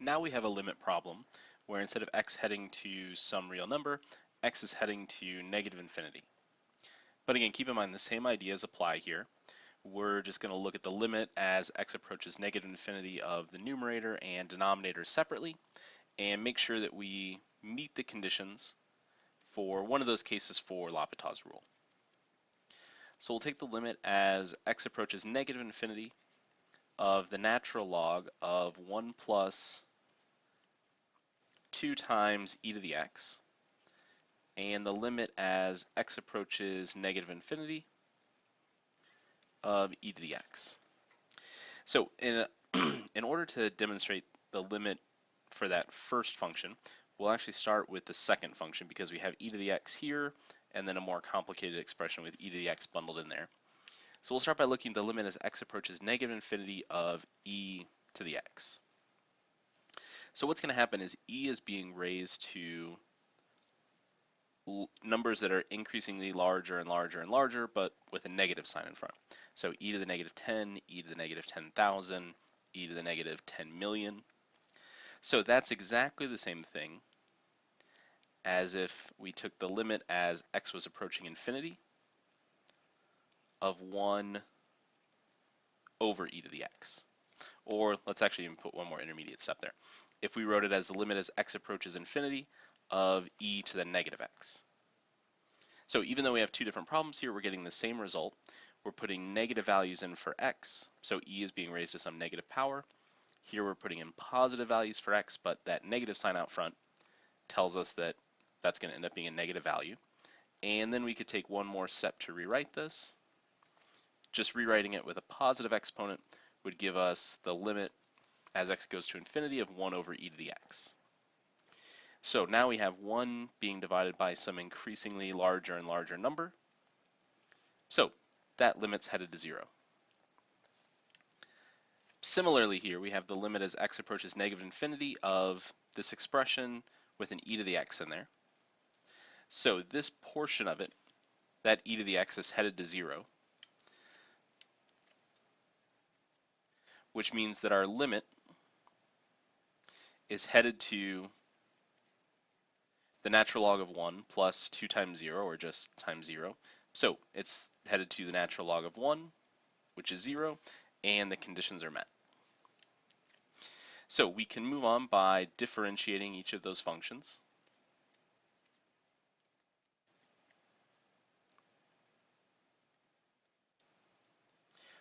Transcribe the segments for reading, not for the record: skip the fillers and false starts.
Now we have a limit problem where instead of x heading to some real number, x is heading to negative infinity. But again, keep in mind the same ideas apply here. We're just going to look at the limit as x approaches negative infinity of the numerator and denominator separately and make sure that we meet the conditions for one of those cases for L'Hopital's rule. So we'll take the limit as x approaches negative infinity of the natural log of 1 plus 2 times e to the x, and the limit as x approaches negative infinity of e to the x. So in order to demonstrate the limit for that first function, we'll actually start with the second function because we have e to the x here and then a more complicated expression with e to the x bundled in there. So we'll start by looking at the limit as x approaches negative infinity of e to the x. So what's going to happen is e is being raised to numbers that are increasingly larger and larger and larger, but with a negative sign in front. So e to the negative 10, e to the negative 10,000, e to the negative 10 million. So that's exactly the same thing as if we took the limit as x was approaching infinity of 1 over e to the x. Or let's actually even put one more intermediate step there. If we wrote it as the limit as x approaches infinity of e to the negative x. So even though we have two different problems here, we're getting the same result. We're putting negative values in for x, so e is being raised to some negative power. Here we're putting in positive values for x, but that negative sign out front tells us that that's going to end up being a negative value. And then we could take one more step to rewrite this. Just rewriting it with a positive exponent would give us the limit as x goes to infinity of 1 over e to the x. So now we have 1 being divided by some increasingly larger and larger number. So that limit's headed to 0. Similarly here, we have the limit as x approaches negative infinity of this expression with an e to the x in there. So this portion of it, that e to the x is headed to 0, which means that our limit is headed to the natural log of 1 plus 2 times 0, or just times 0. So it's headed to the natural log of 1, which is 0, and the conditions are met. So we can move on by differentiating each of those functions.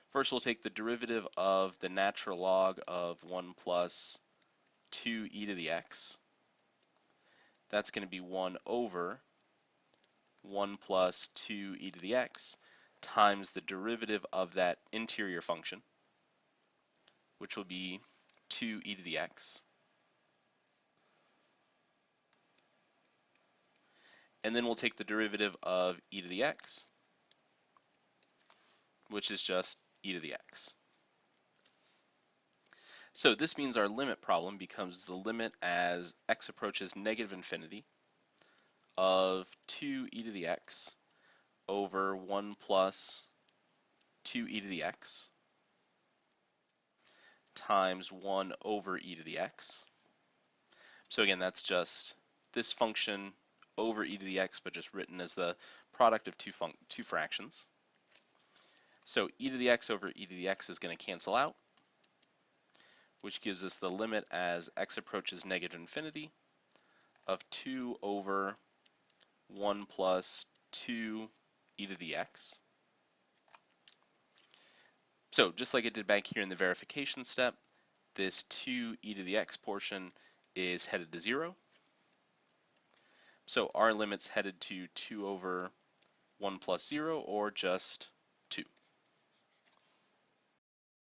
First, we'll take the derivative of the natural log of 1 plus 2 e to the x. That's going to be 1 over 1 plus 2 e to the x times the derivative of that interior function, which will be 2 e to the x. And then we'll take the derivative of e to the x, which is just e to the x. So this means our limit problem becomes the limit as x approaches negative infinity of 2 e to the x over 1 plus 2 e to the x times 1 over e to the x. So again, that's just this function over e to the x, but just written as the product of two fractions. So e to the x over e to the x is going to cancel out, which gives us the limit as x approaches negative infinity of 2 over 1 plus 2 e to the x. So just like it did back here in the verification step, this 2 e to the x portion is headed to 0. So our limit's headed to 2 over 1 plus 0, or just